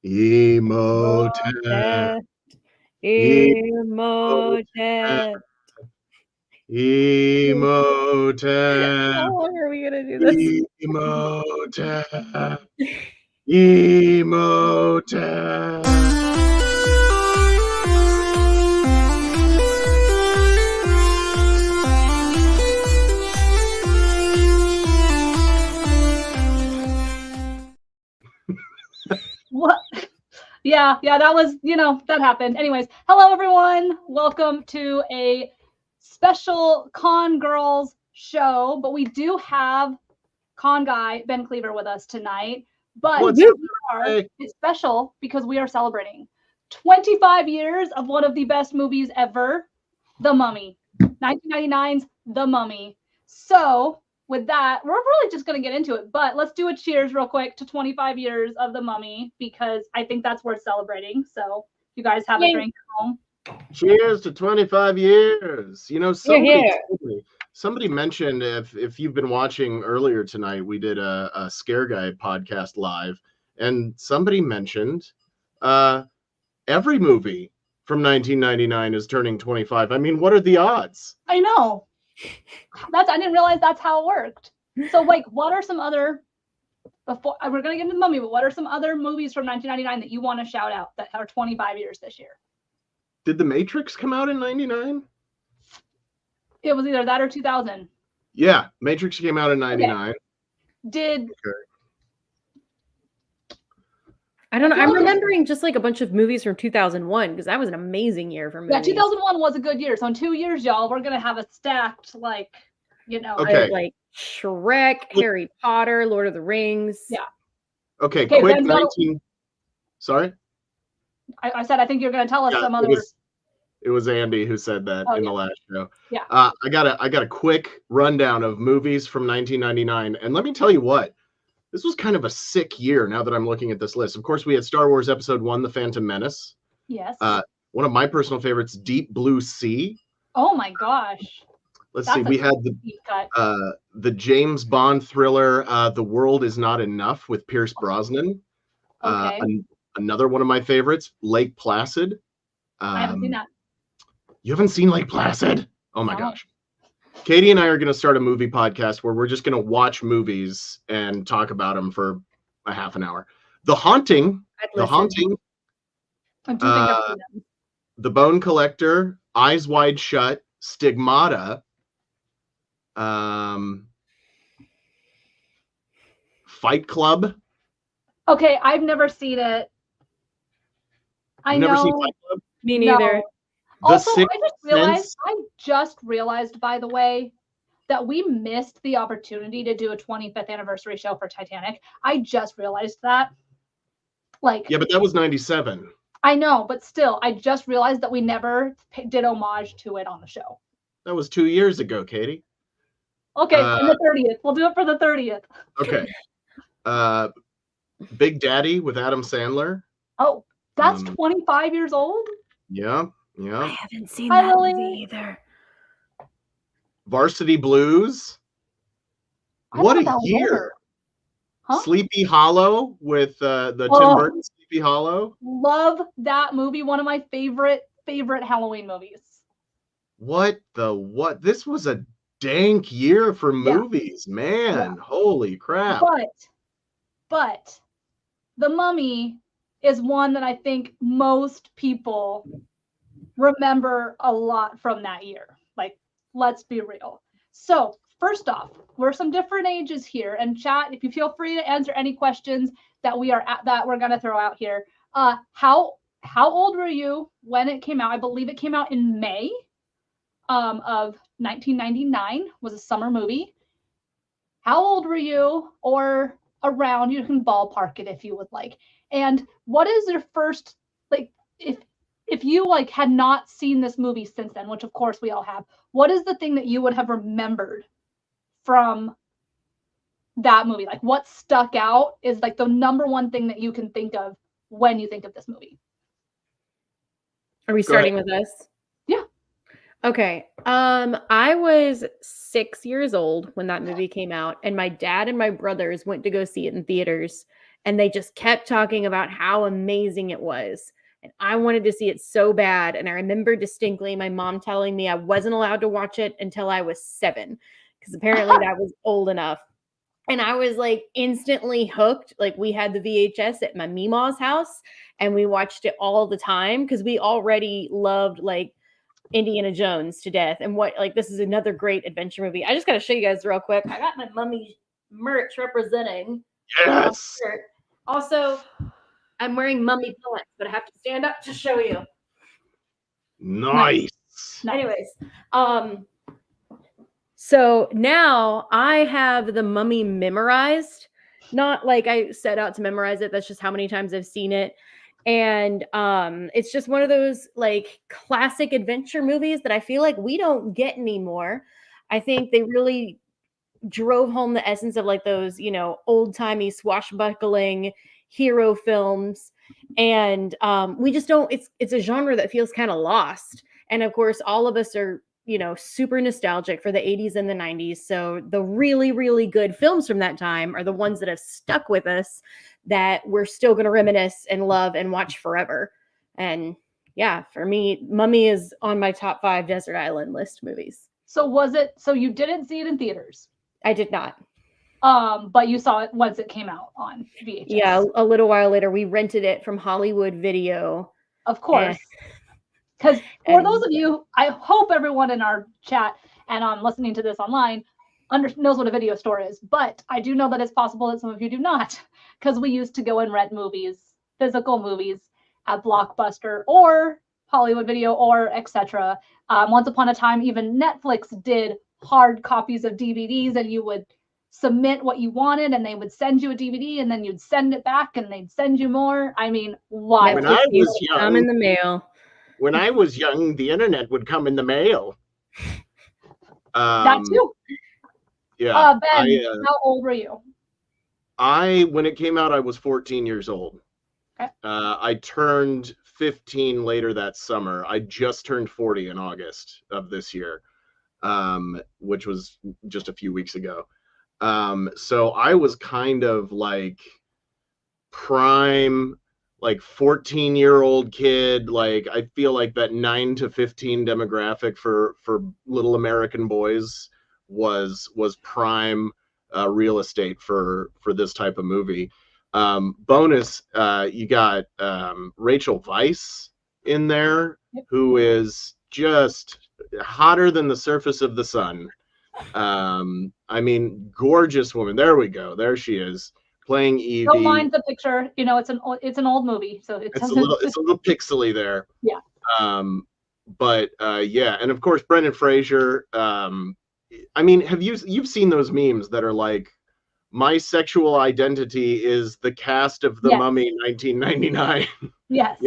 Imhotep. Imhotep. Imhotep. How long are we gonna do this? Imhotep. Imhotep. What? Yeah, that was, that happened. Anyways, hello everyone. Welcome to a special Con Girls show, but we do have Con Guy Ben Cleaver with us tonight. But it's special because we are celebrating 25 years of one of the best movies ever, The Mummy. 1999's The Mummy. So with that, we're really just going to get into it, but let's do a cheers real quick to 25 years of The Mummy, because I think that's worth celebrating. So if you guys have a drink at home. Cheers to 25 years. You know, somebody mentioned, if you've been watching earlier tonight, we did a Scare Guy podcast live, and somebody mentioned every movie from 1999 is turning 25. I mean, what are the odds? I know. I didn't realize that's how it worked. So, what are some other, before we're going to get into The Mummy, but what are some other movies from 1999 that you want to shout out that are 25 years this year? Did The Matrix come out in 99? It was either that or 2000. Yeah, Matrix came out in 99. Okay. I don't know. I'm remembering just like a bunch of movies from 2001 because that was an amazing year for movies. Yeah, 2001 was a good year. So in 2 years, y'all, we're gonna have a stacked like Shrek, Harry Potter, Lord of the Rings. Yeah. Okay, quick 19. Sorry. I said I think you're gonna tell us some other. It was Andy who said that in the last show. Yeah. I got a quick rundown of movies from 1999, and let me tell you what. This was kind of a sick year now that I'm looking at this list. Of course, we had Star Wars Episode 1, The Phantom Menace. Yes. One of my personal favorites, Deep Blue Sea. Oh my gosh. Let's see. We had the James Bond thriller, The World Is Not Enough with Pierce Brosnan. Okay. Another one of my favorites, Lake Placid. I haven't seen that. You haven't seen Lake Placid? Oh my gosh. Katie and I are going to start a movie podcast where we're just going to watch movies and talk about them for a half an hour. The Haunting, The Bone Collector, Eyes Wide Shut, Stigmata, Fight Club. Okay, I've never seen it. You've never seen Fight Club? Me neither. No. Also, I just realized, by the way, that we missed the opportunity to do a 25th anniversary show for Titanic. I just realized that. Yeah, but that was 97. I know, but still, I just realized that we never did homage to it on the show. That was 2 years ago, Katie. Okay, on the 30th. We'll do it for the 30th. Okay. Big Daddy with Adam Sandler. Oh, that's 25 years old? Yeah. I haven't seen that movie either. Varsity Blues. What a year. Huh? Sleepy Hollow with the Tim Burton Sleepy Hollow. Love that movie. One of my favorite Halloween movies. What? This was a dank year for movies, man. Yeah. Holy crap. But The Mummy is one that I think most people remember a lot from that year. Let's be real. So first off, we're some different ages here, and chat, if you feel free to answer any questions that we're going to throw out here. How old were you when it came out? I believe it came out in May of 1999. Was a summer movie. How old were you, or around? You can ballpark it if you would like. And what is your first, if you had not seen this movie since then, which of course we all have, what is the thing that you would have remembered from that movie? What stuck out is the number one thing that you can think of when you think of this movie. Are we starting with us? Yeah. Okay. I was 6 years old when that movie came out, and my dad and my brothers went to go see it in theaters. And they just kept talking about how amazing it was. And I wanted to see it so bad. And I remember distinctly my mom telling me I wasn't allowed to watch it until I was 7, because apparently that was old enough. And I was like instantly hooked. Like we had the VHS at my Meemaw's house and we watched it all the time because we already loved like Indiana Jones to death. And this is another great adventure movie. I just got to show you guys real quick. I got my Mummy merch representing. Yes. Also, I'm wearing Mummy pants, but I have to stand up to show you. Nice. Anyways, so now I have the Mummy memorized. Not like I set out to memorize it. That's just how many times I've seen it. And it's just one of those like classic adventure movies that I feel like we don't get anymore. I think they really drove home the essence of like those, old-timey swashbuckling hero films. And we just don't, it's a genre that feels kind of lost. And of course, all of us are, super nostalgic for the 80s and the 90s. So the really, really good films from that time are the ones that have stuck with us that we're still going to reminisce and love and watch forever. And yeah, for me, Mummy is on my top 5 desert island list movies. So you didn't see it in theaters? I did not. But you saw it once it came out on VHS. Yeah, a little while later, we rented it from Hollywood Video. Of course. Because for those of you, I hope everyone in our chat and listening to this online knows what a video store is. But I do know that it's possible that some of you do not, because we used to go and rent movies, physical movies, at Blockbuster or Hollywood Video or etc. Once upon a time, even Netflix did hard copies of DVDs, and you would submit what you wanted and they would send you a DVD and then you'd send it back and they'd send you more. I mean, why? When I was young, come in the mail. When I was young, the internet would come in the mail. That too. Yeah. Ben, how old were you? When it came out, I was 14 years old. Okay. I turned 15 later that summer. I just turned 40 in August of this year, which was just a few weeks ago. So I was kind of like prime, like 14-year-old kid. Like I feel like that 9 to 15 demographic for little American boys was prime real estate for this type of movie. Bonus, you got Rachel Weisz in there, who is just hotter than the surface of the sun. I mean, gorgeous woman. There we go. There she is, playing Evie. Don't mind the picture. It's an old movie, so it's a little pixely there. Yeah. But yeah, and of course Brendan Fraser. I mean, you've seen those memes that are like, my sexual identity is the cast of The Mummy 1999. Yes.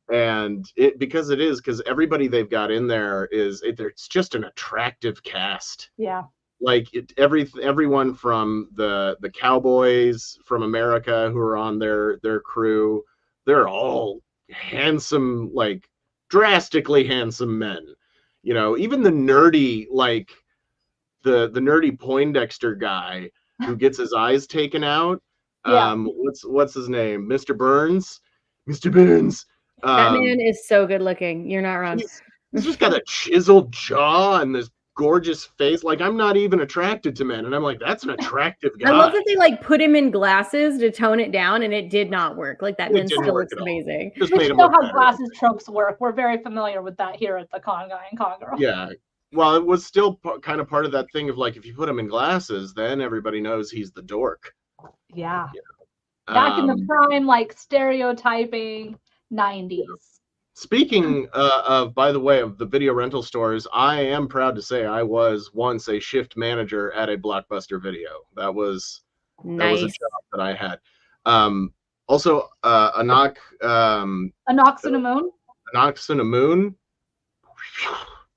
And because everybody they've got in there it's just an attractive cast. Yeah. Like everyone from the cowboys from America who are on their crew, they're all handsome, like drastically handsome men. Even the nerdy, like the nerdy Poindexter guy who gets his eyes taken out. Yeah. What's his name? Mr. Burns. Mr. Burns. That man is so good looking. You're not wrong. He's just got a chiseled jaw and this gorgeous face. Like, I'm not even attracted to men, and I'm like, that's an attractive guy. I love that they like put him in glasses to tone it down, and it did not work. Like that man still looks amazing. Just we made him know look how better. glasses tropes work. We're very familiar with that here at the Con Guy and Con Girl. Yeah. Well, it was still kind of part of that thing of like, if you put him in glasses, then everybody knows he's the dork. Yeah. Back in the prime, like stereotyping 90s. Speaking of, by the way, of the video rental stores, I am proud to say I was once a shift manager at a Blockbuster Video. That was a job that I had. Also, a Knox and a Moon. A Knox and a Moon.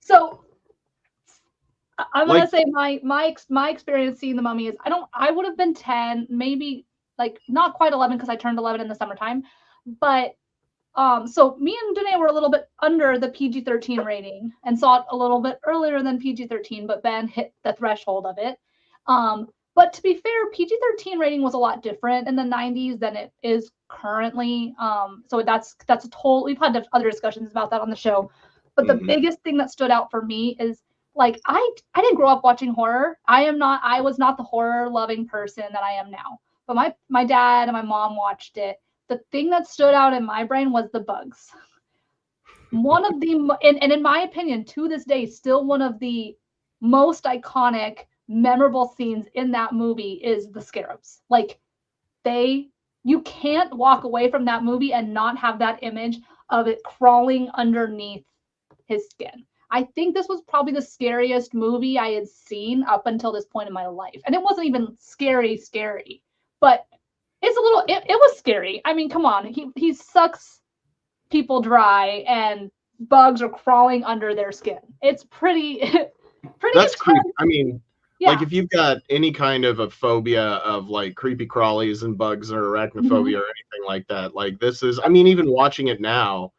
So I'm gonna say my experience seeing The Mummy is I would have been 10, maybe like not quite 11 because I turned 11 in the summertime, but so me and Danae were a little bit under the PG-13 rating and saw it a little bit earlier than PG-13, but Ben hit the threshold of it. But to be fair, PG-13 rating was a lot different in the 90s than it is currently. So that's a total, we've had other discussions about that on the show. But the biggest thing that stood out for me is, like, I didn't grow up watching horror. I was not the horror loving person that I am now. But my dad and my mom watched it. The thing that stood out in my brain was the bugs. One of the, and in my opinion, to this day, still one of the most iconic, memorable scenes in that movie is the scarabs. Like, you can't walk away from that movie and not have that image of it crawling underneath his skin. I think this was probably the scariest movie I had seen up until this point in my life. And it wasn't even scary, but it's a little, it was scary. I mean, come on, he sucks people dry and bugs are crawling under their skin. It's pretty That's creepy. I mean, yeah. Like if you've got any kind of a phobia of like creepy crawlies and bugs or arachnophobia or anything like that, like this is, I mean, even watching it now,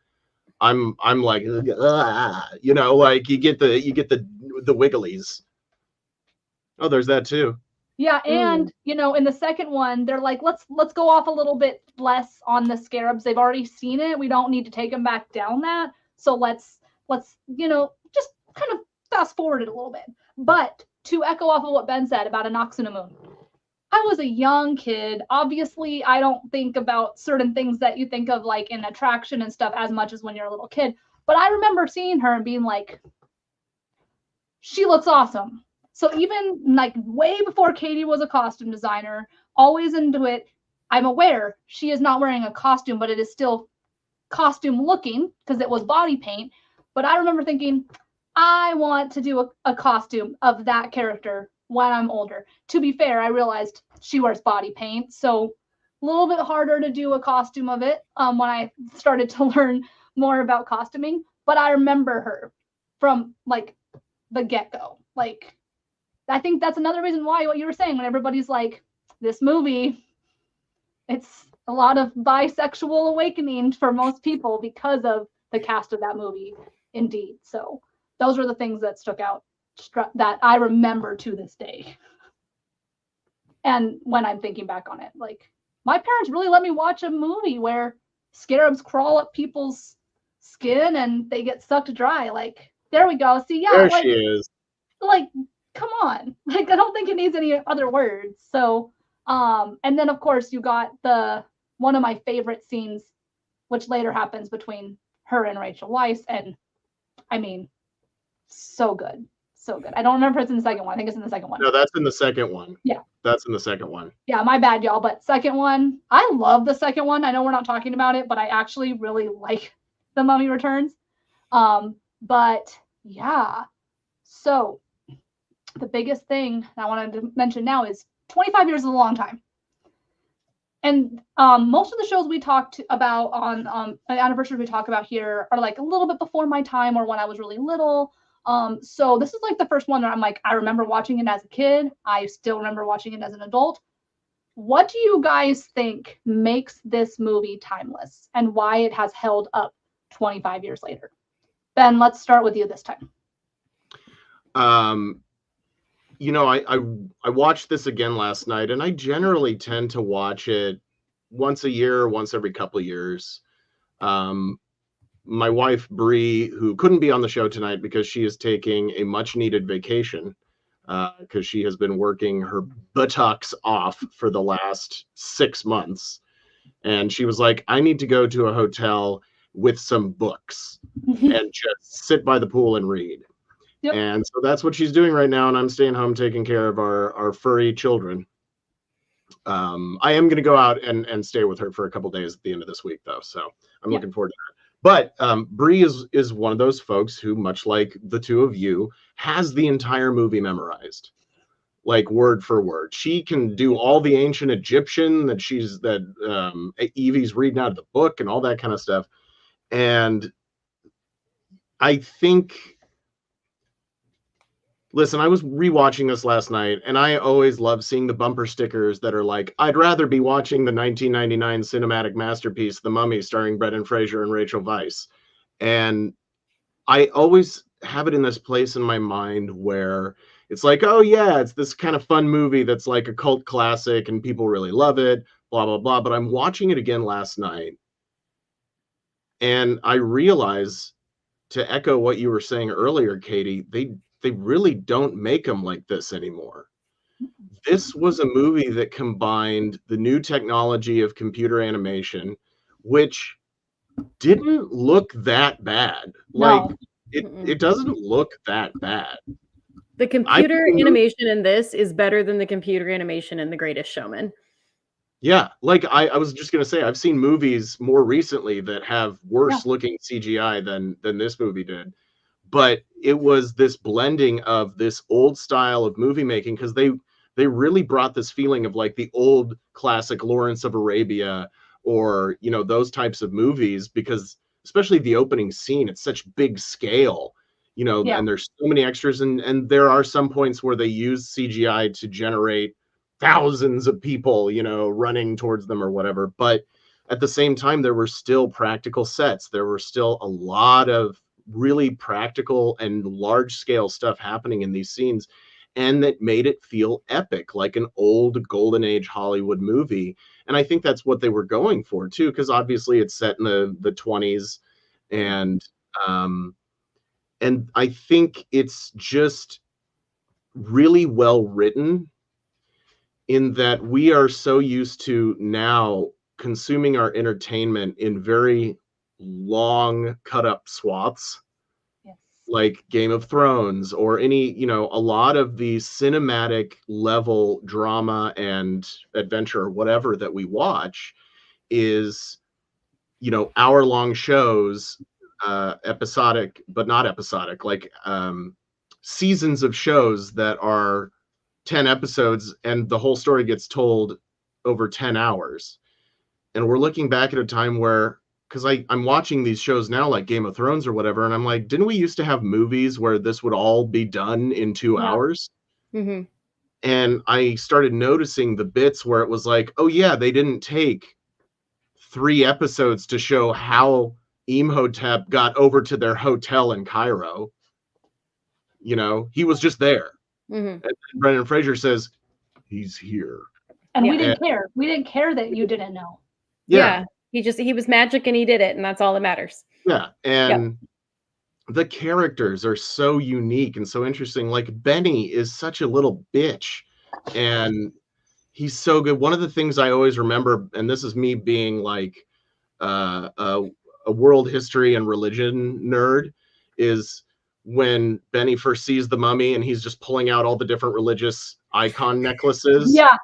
I'm like, you know, like you get the wigglies. Oh, there's that too. Yeah, and you know, in the second one, they're like, let's go off a little bit less on the scarabs. They've already seen it. We don't need to take them back down that. So let's you know, just kind of fast forward it a little bit. But to echo off of what Ben said about A Knocks on a Moon, I was a young kid. Obviously, I don't think about certain things that you think of like in attraction and stuff as much as when you're a little kid. But I remember seeing her and being like, she looks awesome. So even like way before Katie was a costume designer, always into it, I'm aware she is not wearing a costume, but it is still costume looking because it was body paint. But I remember thinking, I want to do a costume of that character when I'm older. To be fair, I realized she wears body paint, so a little bit harder to do a costume of it when I started to learn more about costuming. But I remember her from like the get-go. Like, I think that's another reason why what you were saying when everybody's like, this movie, it's a lot of bisexual awakening for most people because of the cast of that movie, indeed. So those were the things that stuck out that I remember to this day. And when I'm thinking back on it, like, my parents really let me watch a movie where scarabs crawl up people's skin and they get sucked dry. Like, there we go. See, yeah, there like, she is. Like, come on. Like, I don't think it needs any other words. So, and then of course you got one of my favorite scenes, which later happens between her and Rachel Weisz, and I mean, so good. So good. I don't remember if it's in the second one. I think it's in the second one. No, that's in the second one. Yeah. That's in the second one. Yeah, my bad, y'all. But second one, I love the second one. I know we're not talking about it, but I actually really like The Mummy Returns. But yeah. So the biggest thing I wanted to mention now is 25 years is a long time. And most of the shows we talked about on anniversaries we talk about here are like a little bit before my time or when I was really little. So this is like the first one that I'm like, I remember watching it as a kid. I still remember watching it as an adult. What do you guys think makes this movie timeless and why it has held up 25 years later? Ben, let's start with you this time. You know, I watched this again last night, and I generally tend to watch it once a year, once every couple of years. My wife, Bree, who couldn't be on the show tonight because she is taking a much-needed vacation because she has been working her buttocks off for the last 6 months. And she was like, I need to go to a hotel with some books and just sit by the pool and read. Yep. And so that's what she's doing right now, and I'm staying home taking care of our furry children. I am going to go out and stay with her for a couple days at the end of this week, though, so I'm looking forward to that. But Bree is one of those folks who, much like the two of you, has the entire movie memorized, like word for word. She can do all the ancient Egyptian that Evie's reading out of the book and all that kind of stuff. And I think... Listen, I was rewatching this last night, and I always love seeing the bumper stickers that are like, I'd rather be watching the 1999 cinematic masterpiece, The Mummy, starring Brendan Fraser and Rachel Weisz. And I always have it in this place in my mind where it's like, oh yeah, it's this kind of fun movie that's like a cult classic and people really love it, blah, blah, blah. But I'm watching it again last night and I realize, to echo what you were saying earlier, Katie, they really don't make them like this anymore. This was a movie that combined the new technology of computer animation, which didn't look that bad. Like, No. it doesn't look that bad. The computer animation in this is better than the computer animation in The Greatest Showman. Yeah, like I was just gonna say, I've seen movies more recently that have worse looking CGI than this movie did. But it was this blending of this old style of movie making, because they really brought this feeling of like the old classic Lawrence of Arabia, or you know, those types of movies, because especially the opening scene, it's such big scale, you know, and there's so many extras, and there are some points where they use CGI to generate thousands of people, you know, running towards them or whatever. But at the same time, there were still practical sets. There were still a lot of really practical and large scale stuff happening in these scenes, and that made it feel epic, like an old golden age Hollywood movie. And I think that's what they were going for too, because obviously it's set in the 20s, and I think it's just really well written, in that we are so used to now consuming our entertainment in very long cut up swaths, like Game of Thrones, or any, you know, a lot of the cinematic level drama and adventure or whatever that we watch is, you know, hour-long shows, episodic, but not episodic, like seasons of shows that are 10 episodes and the whole story gets told over 10 hours. And we're looking back at a time where, because I'm watching these shows now like Game of Thrones or whatever, and I'm like, didn't we used to have movies where this would all be done in 2 hours? Mm-hmm. And I started noticing the bits where it was like, oh yeah, they didn't take 3 episodes to show how Imhotep got over to their hotel in Cairo. You know, he was just there. Mm-hmm. And Brendan Fraser says, he's here. And we didn't care. We didn't care that you didn't know. Yeah. He was magic and he did it, and that's all that matters. Yeah. And the characters are so unique and so interesting. Like, Benny is such a little bitch, and he's so good. One of the things I always remember, and this is me being like a world history and religion nerd, is when Benny first sees the mummy and he's just pulling out all the different religious icon necklaces. Yeah.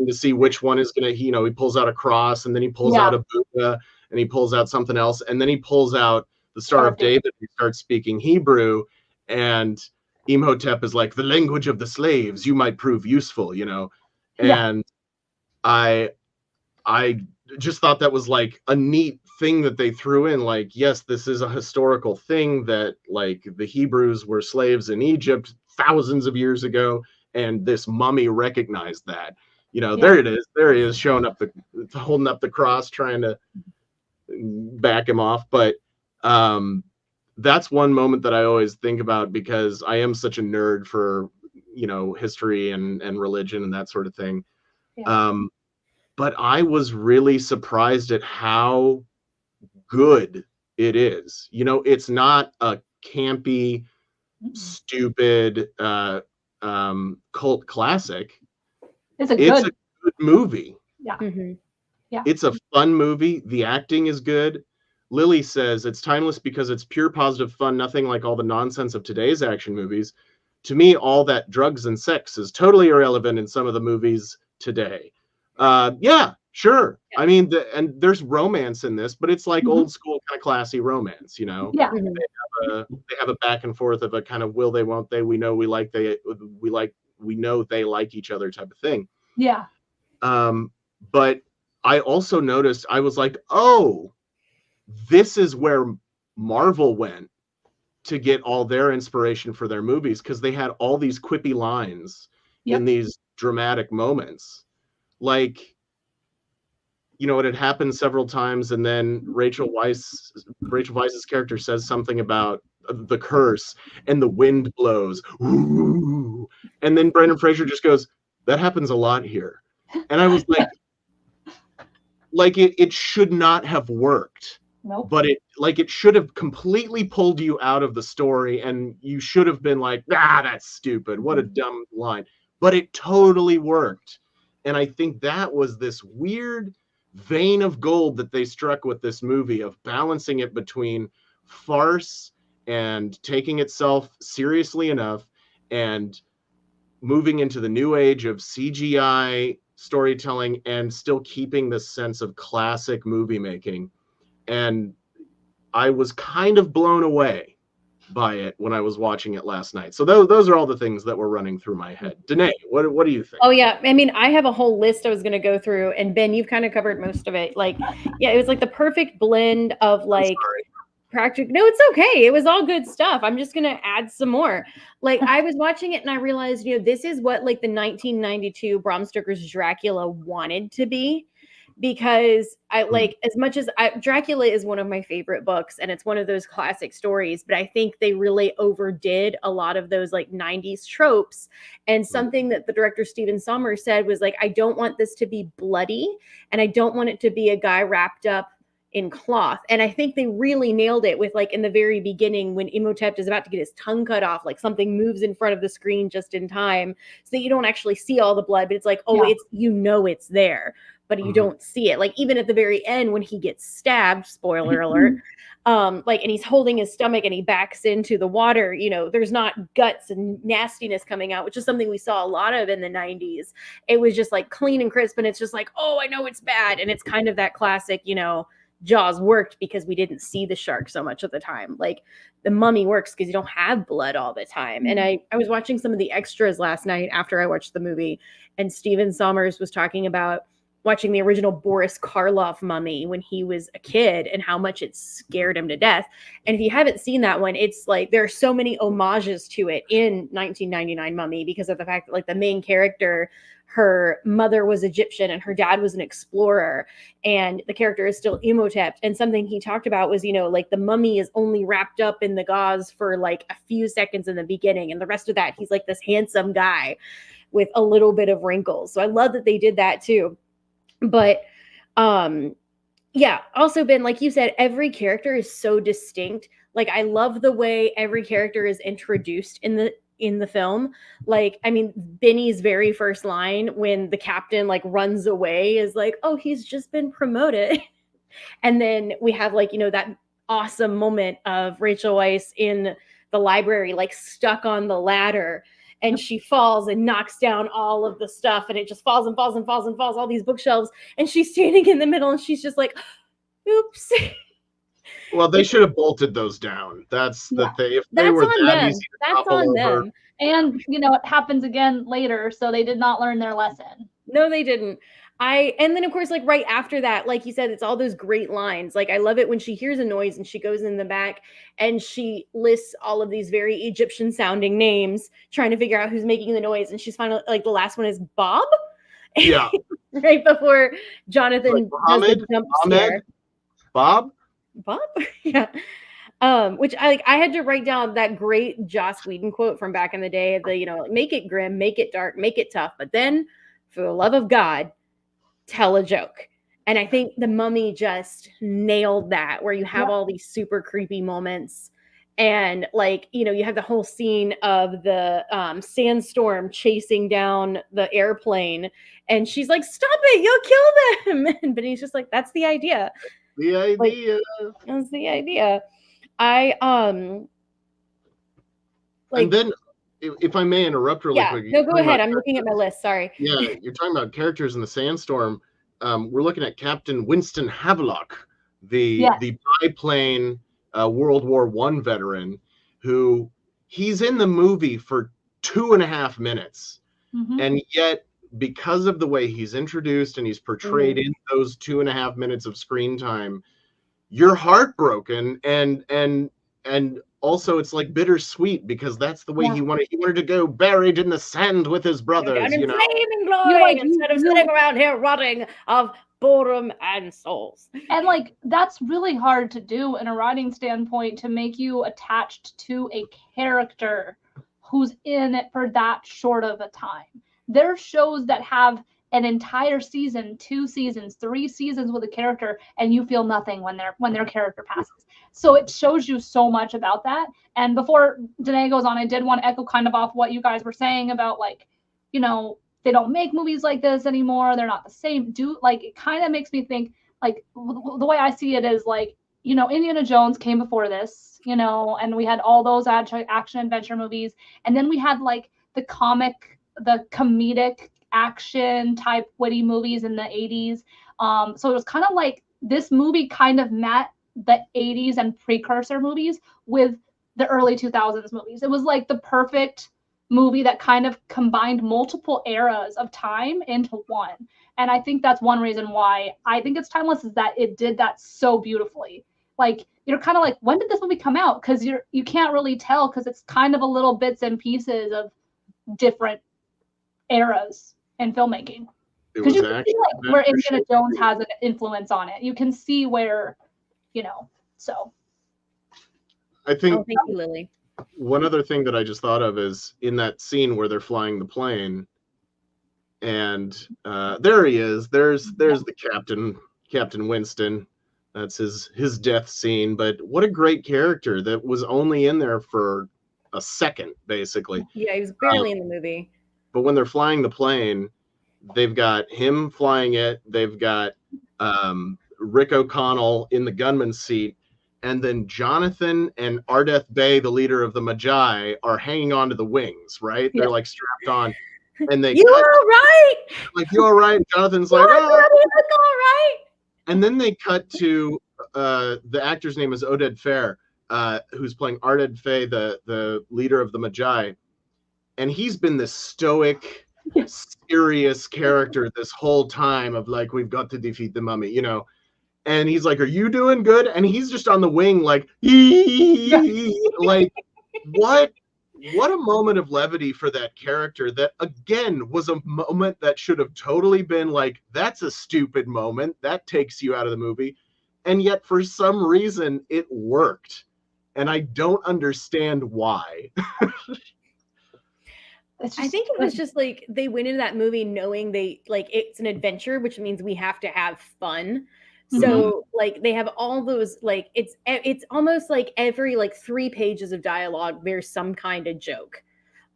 To see which one is gonna, you know, he pulls out a cross, and then he pulls out a Buddha, and he pulls out something else, and then he pulls out the Star of David. He starts speaking Hebrew, and Imhotep is like, the language of the slaves, you might prove useful, you know. And I just thought that was like a neat thing that they threw in, like, yes, this is a historical thing, that like the Hebrews were slaves in Egypt thousands of years ago, and this mummy recognized that. You know, there it is. There he is, showing up holding up the cross, trying to back him off. But that's one moment that I always think about, because I am such a nerd for, you know, history and religion and that sort of thing. But I was really surprised at how good it is. You know, it's not a campy, stupid cult classic. It's a good movie. Yeah. Mm-hmm. Yeah. It's a fun movie. The acting is good. Lily says it's timeless because it's pure positive fun, nothing like all the nonsense of today's action movies. To me, all that drugs and sex is totally irrelevant in some of the movies today. Yeah, sure. I mean, and there's romance in this, but it's like old school kind of classy romance, you know? Yeah. They have a back and forth of a kind of will they, won't they, we know we like, we know they like each other type of thing. Yeah. But I also noticed, I was like, oh, this is where Marvel went to get all their inspiration for their movies, because they had all these quippy lines in these dramatic moments. Like, you know, it had happened several times, and then Rachel Weisz's character says something about the curse, and the wind blows. Ooh. And then Brendan Fraser just goes, that happens a lot here. And I was like, it should not have worked. Nope. But it should have completely pulled you out of the story, and you should have been like, that's stupid. What a dumb line. But it totally worked. And I think that was this weird vein of gold that they struck with this movie, of balancing it between farce and taking itself seriously enough, and moving into the new age of CGI storytelling, and still keeping this sense of classic movie making. And I was kind of blown away by it when I was watching it last night. So those are all the things that were running through my head. Danae, what do you think? Oh yeah, I mean, I have a whole list I was going to go through, and Ben, you've kind of covered most of it. Like, yeah, it was like the perfect blend of like practical. No, it's okay. It was all good stuff. I'm just going to add some more. Like, I was watching it and I realized, you know, this is what like the 1992 Bram Stoker's Dracula wanted to be. Because I like, as much as Dracula is one of my favorite books, and it's one of those classic stories, but I think they really overdid a lot of those like 90s tropes. And something that the director Stephen Sommers said was like, I don't want this to be bloody, and I don't want it to be a guy wrapped up in cloth. And I think they really nailed it with like in the very beginning, when Imhotep is about to get his tongue cut off, like something moves in front of the screen just in time so that you don't actually see all the blood, but it's like, oh, it's, you know, it's there, but you don't see it. Like even at the very end when he gets stabbed, spoiler alert, like, and he's holding his stomach and he backs into the water, you know, there's not guts and nastiness coming out, which is something we saw a lot of in the 90s. It was just like clean and crisp, and it's just like, oh, I know it's bad. And it's kind of that classic, you know, Jaws worked because we didn't see the shark so much of the time. Like the Mummy works because you don't have blood all the time. And I was watching some of the extras last night after I watched the movie, and Stephen Sommers was talking about watching the original Boris Karloff Mummy when he was a kid and how much it scared him to death. And if you haven't seen that one, it's like there are so many homages to it in 1999 Mummy because of the fact that like the main character, her mother was Egyptian and her dad was an explorer, and the character is still Imhotep. And something he talked about was, you know, like the mummy is only wrapped up in the gauze for like a few seconds in the beginning, and the rest of that he's like this handsome guy with a little bit of wrinkles. So I love that they did that too. But yeah, also Ben, like you said, every character is so distinct. Like I love the way every character is introduced in the film. Like, I mean, Benny's very first line when the captain like runs away is like, oh, he's just been promoted. And then we have like, you know, that awesome moment of Rachel Weisz in the library, like stuck on the ladder, and she falls and knocks down all of the stuff, and it just falls and falls and falls and falls, all these bookshelves, and she's standing in the middle and she's just like, oops. Well, they should have bolted those down. That's the thing. If they were that easy to topple over. And, you know, it happens again later, so they did not learn their lesson. No, they didn't. And then, of course, like right after that, like you said, it's all those great lines. Like, I love it when she hears a noise and she goes in the back and she lists all of these very Egyptian sounding names, trying to figure out who's making the noise. And she's finally, like, the last one is Bob. Yeah. Right before Jonathan like does the jump scare. Bob? Yeah. Which I had to write down that great Joss Whedon quote from back in the day, the, you know, make it grim, make it dark, make it tough, but then for the love of God, tell a joke. And I think The Mummy just nailed that, where you have all these super creepy moments. And like, you know, you have the whole scene of the sandstorm chasing down the airplane, and she's like, stop it, you'll kill them. And Benny's just like, that's the idea. The idea. Like, that's the idea. Like, and then, if I may interrupt really quick. No, go ahead. I'm looking at my list. Sorry. Yeah, you're talking about characters in the sandstorm. We're looking at Captain Winston Havelock, the biplane World War I veteran, who he's in the movie for 2.5 minutes. Mm-hmm. And yet, because of the way he's introduced and he's portrayed in those 2.5 minutes of screen time, you're heartbroken, and and also it's like bittersweet because that's the way he wanted to go, buried in the sand with his brothers, you know, flaming glory instead of sitting around here rotting of boredom and souls. And like that's really hard to do in a writing standpoint, to make you attached to a character who's in it for that short of a time. There are shows that have an entire season, 2 seasons, 3 seasons with a character, and you feel nothing when their character passes. So it shows you so much about that. And before Danae goes on, I did want to echo kind of off what you guys were saying about, like, you know, they don't make movies like this anymore. They're not the same. Like, it kind of makes me think, like, the way I see it is like, you know, Indiana Jones came before this, you know, and we had all those action adventure movies, and then we had like the comedic action type witty movies in the 80s. So it was kind of like this movie kind of met the 80s and precursor movies with the early 2000s movies. It was like the perfect movie that kind of combined multiple eras of time into one. And I think that's one reason why I think it's timeless, is that it did that so beautifully. Like, you're kind of like, when did this movie come out? Because you can't really tell, because it's kind of a little bits and pieces of different eras in filmmaking. Because you can see like where Indiana Jones has an influence on it. You can see where, you know, so. I think thank you, Lily. One other thing that I just thought of is in that scene where they're flying the plane, and there he is. There's the Captain Winston. That's his death scene. But what a great character that was only in there for a second, basically. Yeah, he was barely in the movie. But when they're flying the plane, they've got him flying it. They've got Rick O'Connell in the gunman's seat. And then Jonathan and Ardeth Bey, the leader of the Magi, are hanging onto the wings, right? They're like strapped on. And they You all right? Like, you all right? Jonathan's like, oh, all right. And then they cut to the actor's name is Oded Fehr, who's playing Ardeth Bey, the leader of the Magi. And he's been this stoic, serious character this whole time of like, we've got to defeat the mummy, you know. And he's like, are you doing good? And he's just on the wing like, like, what a moment of levity for that character that, again, was a moment that should have totally been like, that's a stupid moment. That takes you out of the movie. And yet, for some reason, it worked. And I don't understand why. I think it was just like they went into that movie knowing it's an adventure, which means we have to have fun. So like they have all those, like it's almost like every like 3 pages of dialogue there's some kind of joke,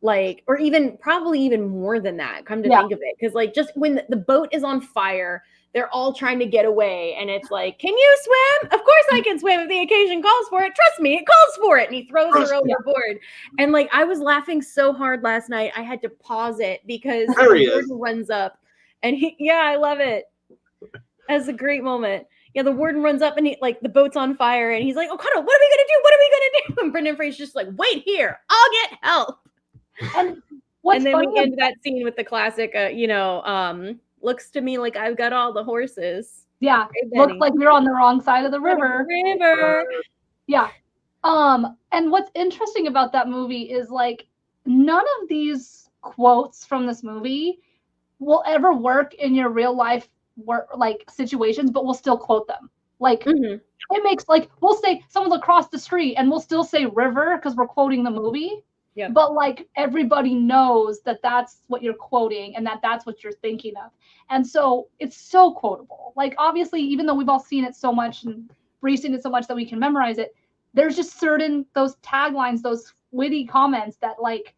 like, or probably even more than that, come to think of it, because like just when the boat is on fire, they're all trying to get away, and it's like, can you swim? Of course I can swim if the occasion calls for it. Trust me, it calls for it. And he throws her overboard. And like I was laughing so hard last night, I had to pause it because the warden runs up, and I love it. That's a great moment. Yeah, the warden runs up and the boat's on fire, and he's like, "Oh, Connell, what are we gonna do? What are we gonna do?" And Brendan Fraser's just like, "Wait here, I'll get help." And then we end that scene with the classic, looks to me like I've got all the horses. Yeah, looks like you're on the wrong side of the river. Yeah. And what's interesting about that movie is like none of these quotes from this movie will ever work in your real life situations, but we'll still quote them. Like it makes, like, we'll say someone's across the street and we'll still say river because we're quoting the movie. Yeah. But like everybody knows that that's what you're quoting and that that's what you're thinking of. And so it's so quotable. Like obviously, even though we've all seen it so much and Bree's seen it so much that we can memorize it, there's just certain those taglines, those witty comments that like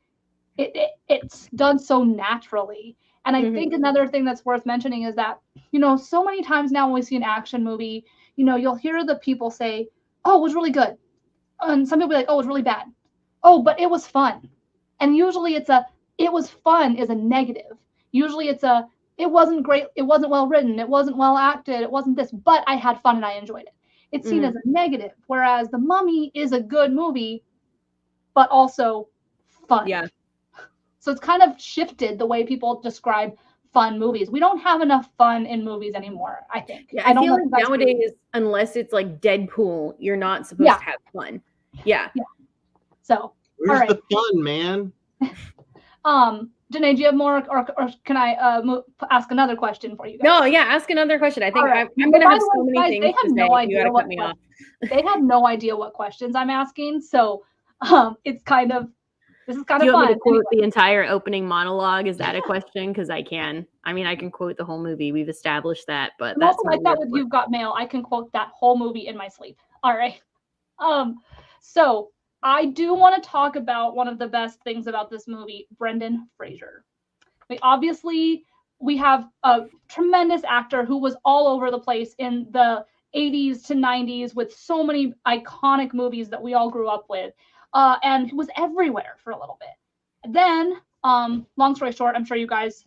it's done so naturally. And I think another thing that's worth mentioning is that, so many times now when we see an action movie, you'll hear the people say, "Oh, it was really good." And some people be like, "Oh, it was really bad." "Oh, but it was fun." And usually it was fun is a negative. Usually it wasn't great. It wasn't well written. It wasn't well acted. It wasn't this, but I had fun and I enjoyed it. It's seen as a negative. Whereas The Mummy is a good movie, but also fun. Yeah. So it's kind of shifted the way people describe fun movies. We don't have enough fun in movies anymore, I think. Yeah, I feel like nowadays, unless it's like Deadpool, you're not supposed to have fun. Yeah. So where's the fun, man? Janae, do you have more, or can I ask another question for you guys? No, yeah, ask another question. I think I'm going to have so many things to say. You got to cut me off. They have no idea what questions I'm asking, so it's kind of, this is kind of fun. Do you want me to quote the entire opening monologue? Is that a question? Because I can. I mean, I can quote the whole movie. We've established that, but that's also like that with You've Got Mail. I can quote that whole movie in my sleep. All right. So I do want to talk about one of the best things about this movie, Brendan Fraser. We have a tremendous actor who was all over the place in the 80s to 90s with so many iconic movies that we all grew up with, and was everywhere for a little bit. Then, long story short, I'm sure you guys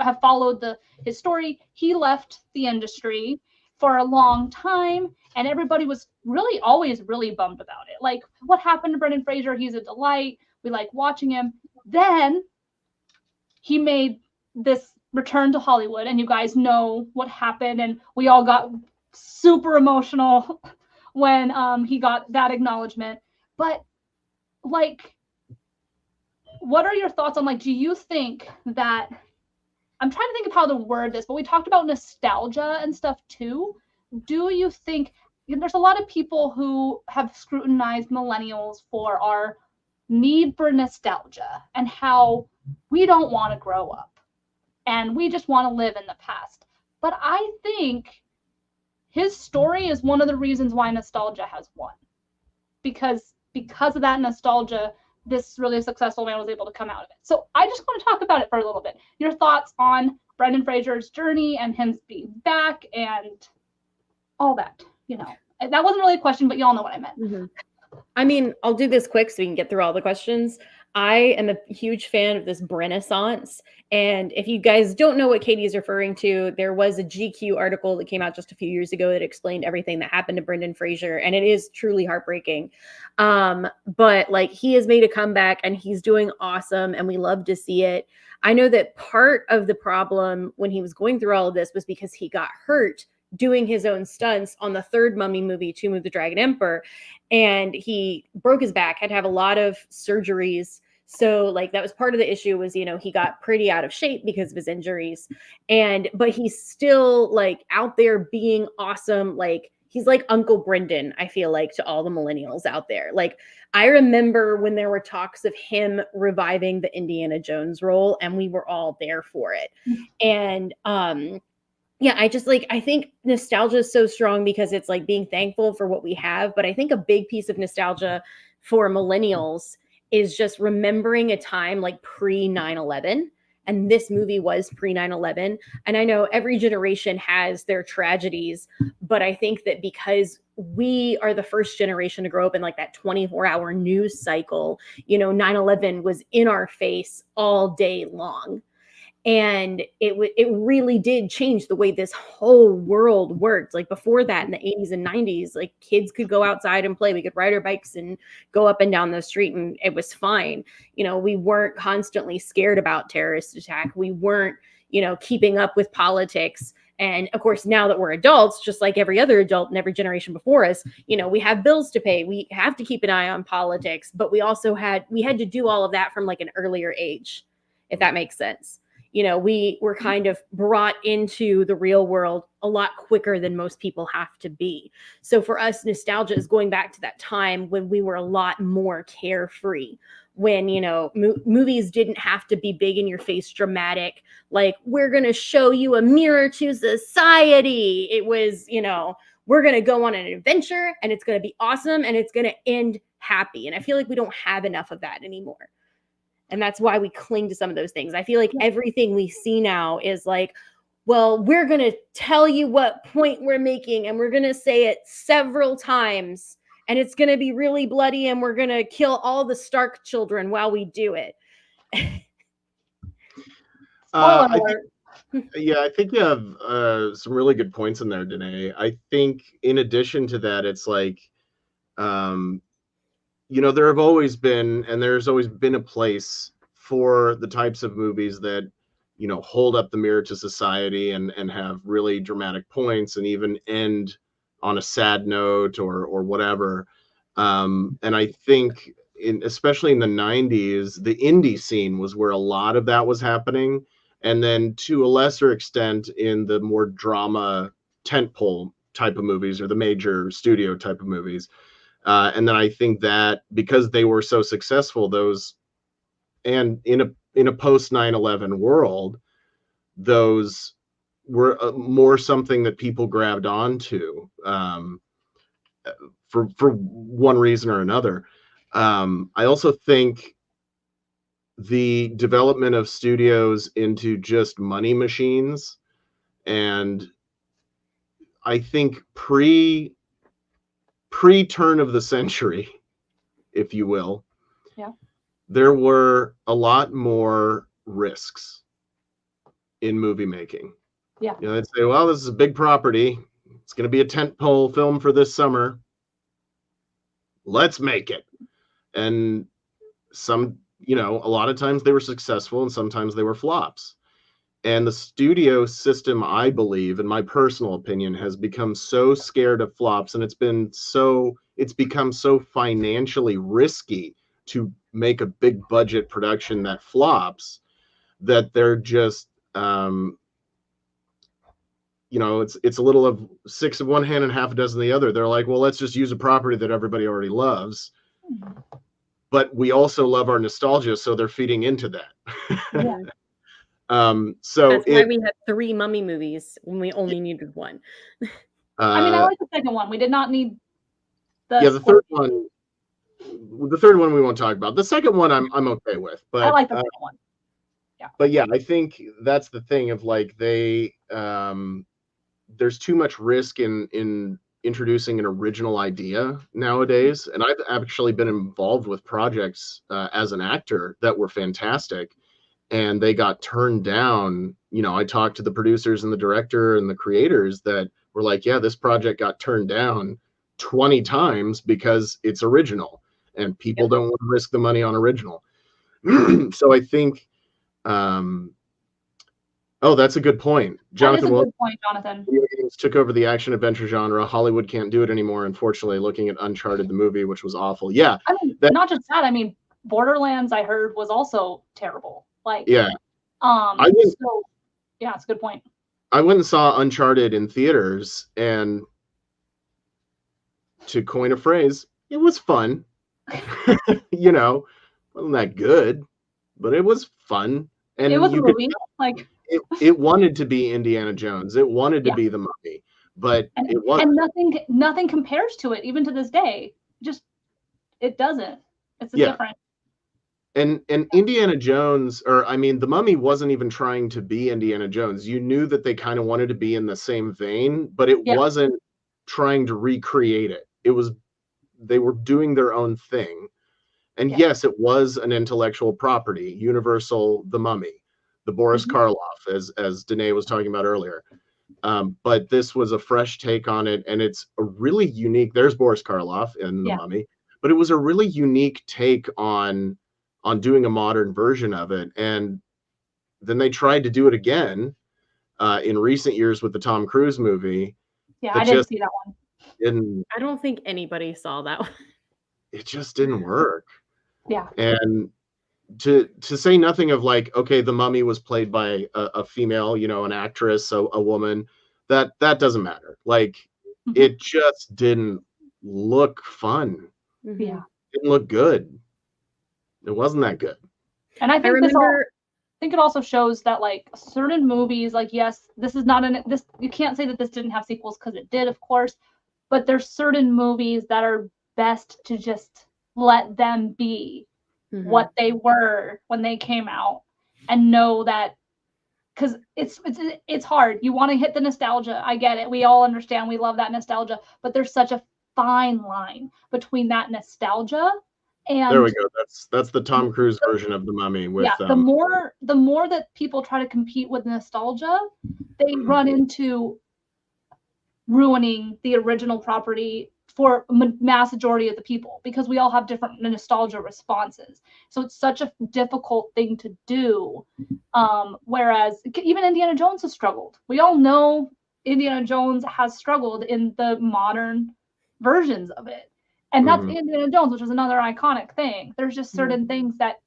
have followed his story. He left the industry for a long time, and everybody was really always really bummed about it. Like, what happened to Brendan Fraser? He's a delight. We like watching him. Then he made this return to Hollywood, and you guys know what happened, and we all got super emotional when he got that acknowledgement. But like, what are your thoughts on, like, do you think that, I'm trying to think of how to word this, but we talked about nostalgia and stuff too. Do you think, there's a lot of people who have scrutinized millennials for our need for nostalgia and how we don't want to grow up and we just want to live in the past. But I think his story is one of the reasons why nostalgia has won. Because of that nostalgia, this really successful man was able to come out of it. So I just want to talk about it for a little bit. Your thoughts on Brendan Fraser's journey and him being back and all that, you know. That wasn't really a question, but y'all know what I meant. Mm-hmm. I mean, I'll do this quick so we can get through all the questions. I am a huge fan of this Renaissance. And if you guys don't know what Katie is referring to, there was a GQ article that came out just a few years ago that explained everything that happened to Brendan Fraser. And it is truly heartbreaking. But like, he has made a comeback and he's doing awesome. And we love to see it. I know that part of the problem when he was going through all of this was because he got hurt doing his own stunts on the third Mummy movie, Tomb of the Dragon Emperor. And he broke his back, had to have a lot of surgeries. So like, that was part of the issue was, you know, he got pretty out of shape because of his injuries. But he's still like out there being awesome. Like, he's like Uncle Brendan, I feel like, to all the millennials out there. Like, I remember when there were talks of him reviving the Indiana Jones role, and we were all there for it. And yeah, I think nostalgia is so strong because it's like being thankful for what we have. But I think a big piece of nostalgia for millennials is just remembering a time like pre 9/11. And this movie was pre 9/11. And I know every generation has their tragedies, but I think that because we are the first generation to grow up in like that 24-hour news cycle, you know, 9/11 was in our face all day long. And it really did change the way this whole world worked. Like, before that, in the 80s and 90s, like, kids could go outside and play. We could ride our bikes and go up and down the street, and it was fine. You know, we weren't constantly scared about terrorist attack. We weren't, you know, keeping up with politics. And of course, now that we're adults, just like every other adult in every generation before us, you know, we have bills to pay. We have to keep an eye on politics, but we had to do all of that from like an earlier age, if that makes sense. You know, we were kind of brought into the real world a lot quicker than most people have to be. So for us, nostalgia is going back to that time when we were a lot more carefree, when, you know, movies didn't have to be big in your face, dramatic, like, we're going to show you a mirror to society. It was, you know, we're going to go on an adventure and it's going to be awesome and it's going to end happy. And I feel like we don't have enough of that anymore. And that's why we cling to some of those things. I feel like everything we see now is like, well, we're going to tell you what point we're making, and we're going to say it several times, and it's going to be really bloody, and we're going to kill all the Stark children while we do it. I think you have some really good points in there, Danae. I think in addition to that, it's like, you know, there's always been a place for the types of movies that, you know, hold up the mirror to society and have really dramatic points and even end on a sad note or whatever. And I think especially in the 90s, the indie scene was where a lot of that was happening. And then to a lesser extent in the more drama tentpole type of movies or the major studio type of movies. And then I think that because they were so successful, those, and in a post 9/11 world, those were more something that people grabbed onto for one reason or another. I also think the development of studios into just money machines, and I think pre turn of the century, if you will, yeah, there were a lot more risks in movie making. Yeah. You know, they'd say, well, this is a big property. It's going to be a tentpole film for this summer. Let's make it. And some, you know, a lot of times they were successful and sometimes they were flops. And the studio system, I believe, in my personal opinion, has become so scared of flops, and it's become so financially risky to make a big budget production that flops, that they're just you know, it's a little of six of one hand and half a dozen of the other. They're like, well, let's just use a property that everybody already loves, but we also love our nostalgia, so they're feeding into that. Yeah. So that's why we had 3 Mummy movies when we only needed 1. I mean, I like the second one. We did not need the third one. The third one we won't talk about. The second one I'm okay with, but I like the second one. Yeah. But yeah, I think that's the thing of like they there's too much risk in introducing an original idea nowadays. And I've actually been involved with projects as an actor that were fantastic, and they got turned down. You know, I talked to the producers and the director and the creators that were like, yeah, this project got turned down 20 times because it's original and people don't want to risk the money on original. So I think oh, that's a good point. Jonathan, that is a good point, Jonathan. Video games took over the action adventure genre. Hollywood can't do it anymore, unfortunately, looking at Uncharted, the movie, which was awful. Yeah. I mean, not just that. I mean, Borderlands, I heard, was also terrible. Like, yeah. So, yeah, it's a good point. I went and saw Uncharted in theaters, and to coin a phrase, it was fun. You know, wasn't that good, but it was fun. And it was a movie. Like, it wanted to be Indiana Jones. It wanted to be the Mummy, but it wasn't. And nothing compares to it, even to this day. Just it doesn't. It's different. And Indiana Jones, or I mean, the Mummy wasn't even trying to be Indiana Jones. You knew that they kind of wanted to be in the same vein, but it wasn't trying to recreate it. It was, they were doing their own thing. And yes, it was an intellectual property, Universal, the Mummy, the Boris Karloff, as Danae was talking about earlier. But this was a fresh take on it, and it's a really unique. There's Boris Karloff in the Mummy, but it was a really unique take on doing a modern version of it. And then they tried to do it again in recent years with the Tom Cruise movie. Yeah, I didn't see that one. I don't think anybody saw that one. It just didn't work. Yeah. And to say nothing of like, okay, the Mummy was played by a female, you know, an actress, a woman, that doesn't matter. Like, it just didn't look fun. Yeah. It didn't look good. It wasn't that good. And I think it also shows that like certain movies, like, yes, this is not this, you can't say that this didn't have sequels, because it did, of course, but there's certain movies that are best to just let them be what they were when they came out, and know that, because it's hard. You want to hit the nostalgia. I get it. We all understand. We love that nostalgia, but there's such a fine line between that nostalgia and, there we go. That's the Tom Cruise version of the Mummy. With the more that people try to compete with nostalgia, they run into ruining the original property for a mass majority of the people, because we all have different nostalgia responses. So it's such a difficult thing to do. Whereas even Indiana Jones has struggled. We all know Indiana Jones has struggled in the modern versions of it. And that's Indiana Jones, which is another iconic thing. There's just certain things that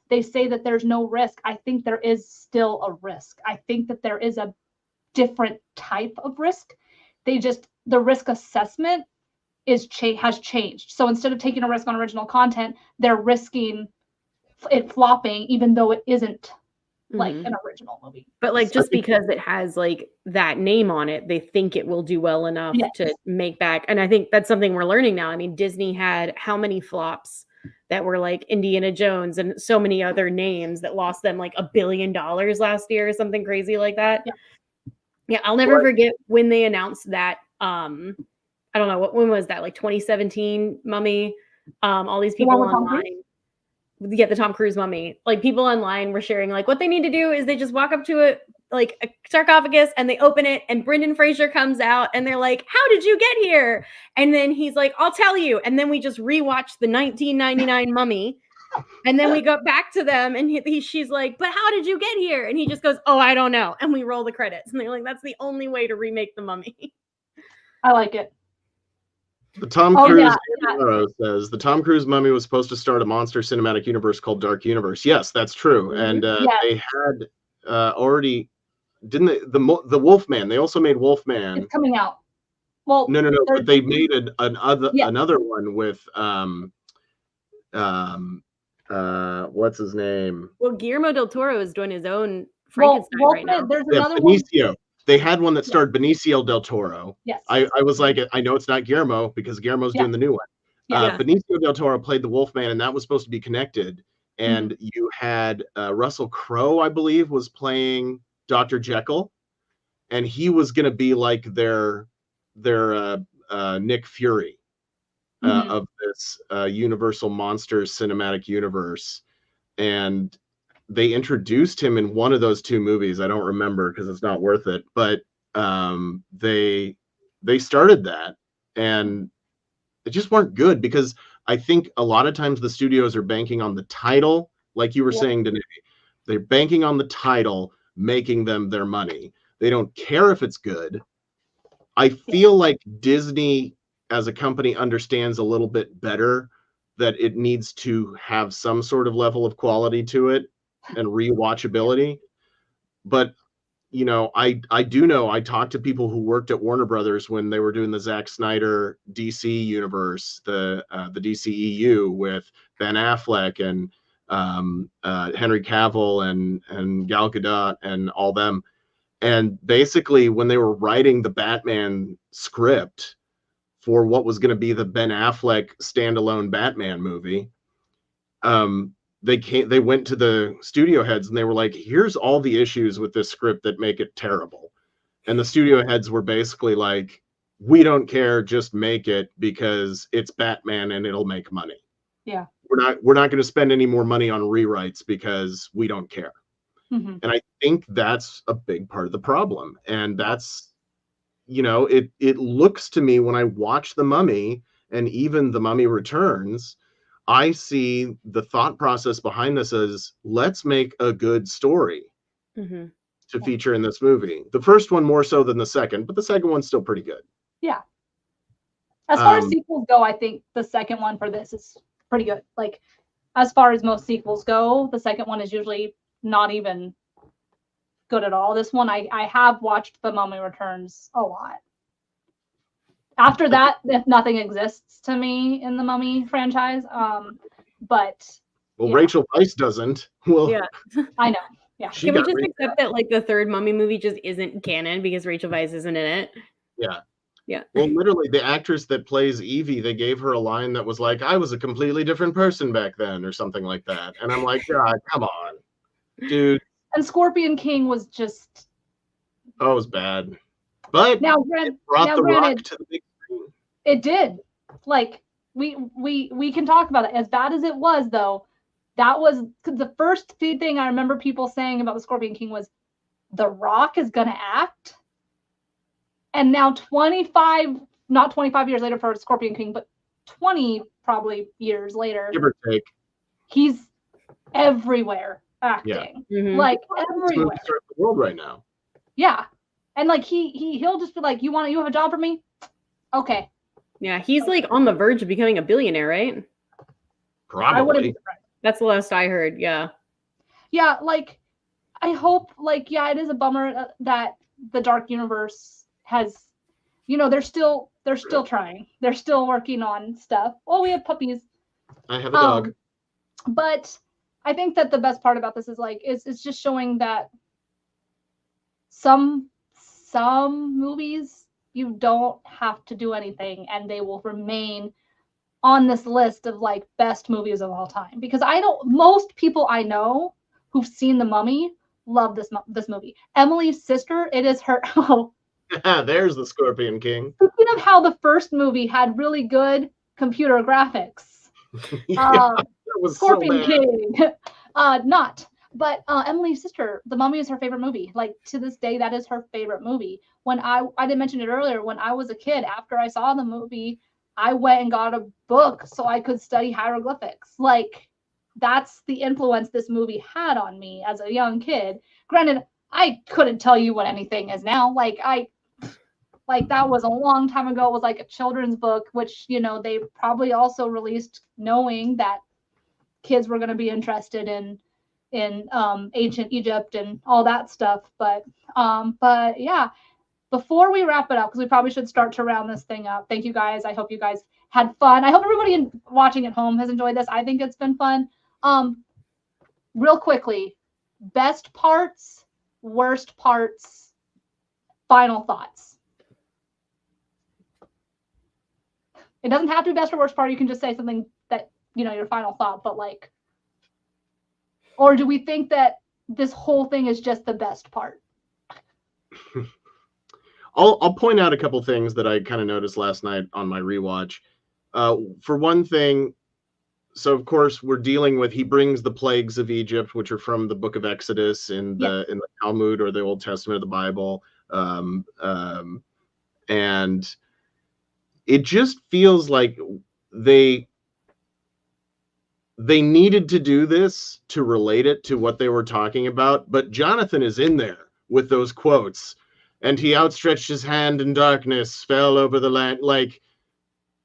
they say that there's no risk. I think there is still a risk. I think that there is a different type of risk. The risk assessment has changed. So instead of taking a risk on original content, they're risking it flopping, even though it isn't like an original movie. But like, just because it has like that name on it, they think it will do well enough to make back. And I think that's something we're learning now. I mean, Disney had how many flops that were like Indiana Jones and so many other names that lost them like $1 billion last year or something crazy like that. Yeah, I'll never forget when they announced that. I don't know, when was that? Like 2017 Mummy. All these people online. Yeah, the Tom Cruise Mummy. Like, people online were sharing like what they need to do is they just walk up to a sarcophagus and they open it and Brendan Fraser comes out and they're like, "How did you get here?" And then he's like, "I'll tell you." And then we just rewatched the 1999 Mummy. And then we go back to them and she's like, "But how did you get here?" And he just goes, "Oh, I don't know." And we roll the credits. And they're like, that's the only way to remake the Mummy. I like it. The Tom Cruise says the Tom Cruise Mummy was supposed to start a monster cinematic universe called Dark Universe. Yes, that's true. And they had already, didn't they? The Wolfman. They also made Wolfman. It's coming out. Well, no. But they made another one with what's his name? Well, Guillermo del Toro is doing his own Frankenstein right now. There's another Benicio. One. They had one that starred Benicio del Toro. Yes. I was like, I know it's not Guillermo because Guillermo's doing the new one. Benicio del Toro played the Wolfman, and that was supposed to be connected. And you had Russell Crowe, I believe, was playing Dr. Jekyll, and he was going to be like their Nick Fury of this Universal Monsters cinematic universe. And they introduced him in one of those two movies. I don't remember because it's not worth it. But they started that, and it just weren't good because I think a lot of times the studios are banking on the title, like you were saying, Danae. They're banking on the title, making them their money. They don't care if it's good. I feel like Disney as a company understands a little bit better that it needs to have some sort of level of quality to it and rewatchability. But I do know, I talked to people who worked at Warner Brothers when they were doing the Zack Snyder DC universe, the DCEU with Ben Affleck and Henry Cavill and Gal Gadot and all them. And basically when they were writing the Batman script for what was going to be the Ben Affleck standalone Batman movie, they went to the studio heads and they were like, "Here's all the issues with this script that make it terrible." And the studio heads were basically like, "We don't care, just make it because it's Batman and it'll make money. Yeah. We're not going to spend any more money on rewrites because we don't care." And I think that's a big part of the problem. And that's, it looks to me when I watch The Mummy and even The Mummy Returns, I see the thought process behind this as, let's make a good story to feature in this movie. The first one more so than the second, but the second one's still pretty good. Yeah. As far as sequels go, I think the second one for this is pretty good. Like, as far as most sequels go, the second one is usually not even good at all. This one, I have watched The Mummy Returns a lot. After that, if nothing exists to me in the Mummy franchise, but Rachel Weisz doesn't. Well, yeah, I know. Yeah, can we just accept that like the third Mummy movie just isn't canon because Rachel Weisz isn't in it? Yeah. Well, literally, the actress that plays Evie, they gave her a line that was like, "I was a completely different person back then," or something like that. And I'm like, God, come on, dude. And Scorpion King was just. Oh, it was bad. But now, it brought the Rock to the big screen. It did. Like, we can talk about it. As bad as it was, though, that was the first thing I remember people saying about the Scorpion King was, The Rock is going to act. And now not 25 years later for Scorpion King, but 20 probably years later. Give or take. He's everywhere acting. Yeah. Like, everywhere. He's the world right now. Yeah. And like he'll just be like, you have a job for me? Okay. Yeah, he's like on the verge of becoming a billionaire, right? Probably. I wouldn't be surprised. That's the last I heard. Yeah. Yeah, like I hope, like, yeah, it is a bummer that the Dark Universe has, you know, they're still trying. They're still working on stuff. Oh, we have puppies. I have a dog. But I think that the best part about this is like it's just showing that some movies you don't have to do anything and they will remain on this list of like best movies of all time, because most people I know who've seen The Mummy love this movie. Emily's sister, it is her. Oh, there's the Scorpion King. Speaking of how the first movie had really good computer graphics, Scorpion King, not. But Emily's sister, The Mummy is her favorite movie. Like to this day, that is her favorite movie. When I didn't mention it earlier, when I was a kid, after I saw the movie, I went and got a book so I could study hieroglyphics. Like that's the influence this movie had on me as a young kid. Granted, I couldn't tell you what anything is now. Like that was a long time ago. It was like a children's book, which, you know, they probably also released knowing that kids were going to be interested in ancient Egypt and all that stuff. But yeah, before we wrap it up, because we probably should start to round this thing up. Thank you guys. I hope you guys had fun. I hope everybody watching at home has enjoyed this. I think it's been fun. Real quickly, best parts, worst parts, final thoughts. It doesn't have to be best or worst part. You can just say something that, you know, your final thought, but like, or do we think that this whole thing is just the best part? I'll point out a couple things that I kind of noticed last night on my rewatch. For one thing, so of course we're dealing with, he brings the plagues of Egypt, which are from the book of Exodus in the Talmud or the Old Testament of the Bible. And it just feels like they needed to do this to relate it to what they were talking about. But Jonathan is in there with those quotes, and he outstretched his hand in darkness, fell over the land. Like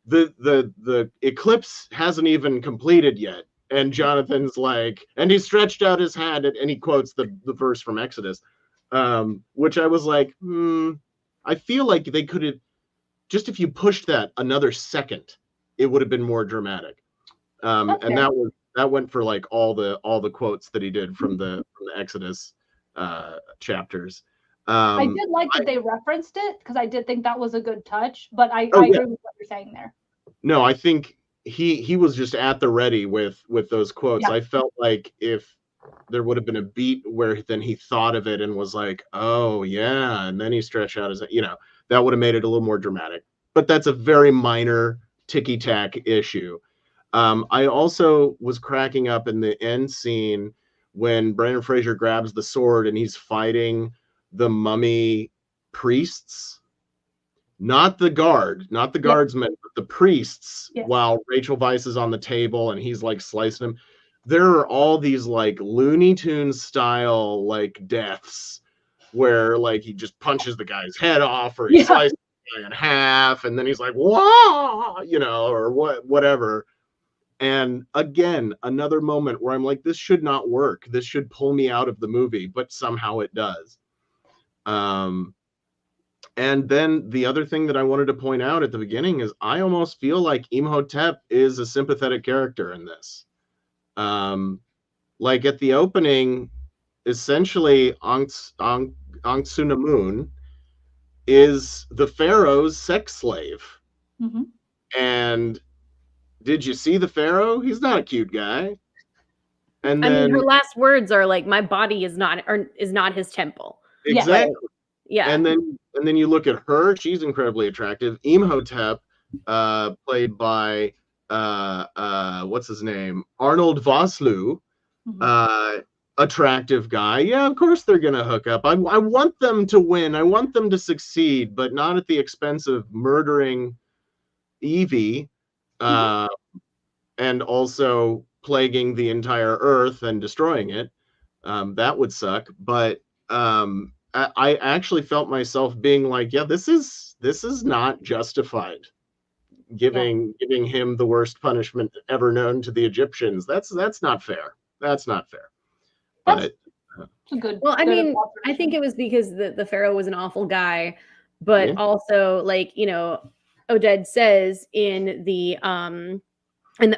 the eclipse hasn't even completed yet. And Jonathan's like, and he stretched out his hand, and he quotes the verse from Exodus, which I was like, I feel like they could have, just if you pushed that another second, it would have been more dramatic. Okay. And that went for like all the quotes that he did from the Exodus chapters. I did like that they referenced it, because I did think that was a good touch, but I agree with what you're saying there. No, I think he was just at the ready with those quotes. Yeah. I felt like if there would have been a beat where then he thought of it and was like, oh yeah, and then he stretched out his, you know, that would have made it a little more dramatic. But that's a very minor ticky-tack issue. I also was cracking up in the end scene when Brendan Fraser grabs the sword and he's fighting the mummy priests, not the guardsmen, but the priests, while Rachel Weisz is on the table and he's like slicing them. There are all these like Looney Tunes style like deaths where like he just punches the guy's head off, or he slices the guy in half, and then he's like, whoa, you know, or whatever. And again, another moment where I'm like, this should not work. This should pull me out of the movie, but somehow it does. And then the other thing that I wanted to point out at the beginning is I almost feel like Imhotep is a sympathetic character in this. Like at the opening, essentially Ankh-Sunamun is the pharaoh's sex slave. Mm-hmm. And did you see the pharaoh? He's not a cute guy. And then, I mean, her last words are like, "My body is not his temple." Exactly. Yeah. And then you look at her; she's incredibly attractive. Imhotep, played by what's his name, Arnold Vosloo, attractive guy. Yeah, of course they're gonna hook up. I want them to win. I want them to succeed, but not at the expense of murdering Evie. And also plaguing the entire earth and destroying it. That would suck. But I actually felt myself being like, yeah, this is not justified. giving him the worst punishment ever known to the Egyptians. That's not fair. That's not fair. But good. Well, I mean, I think it was because the pharaoh was an awful guy, but also, like, you know, Oded says in the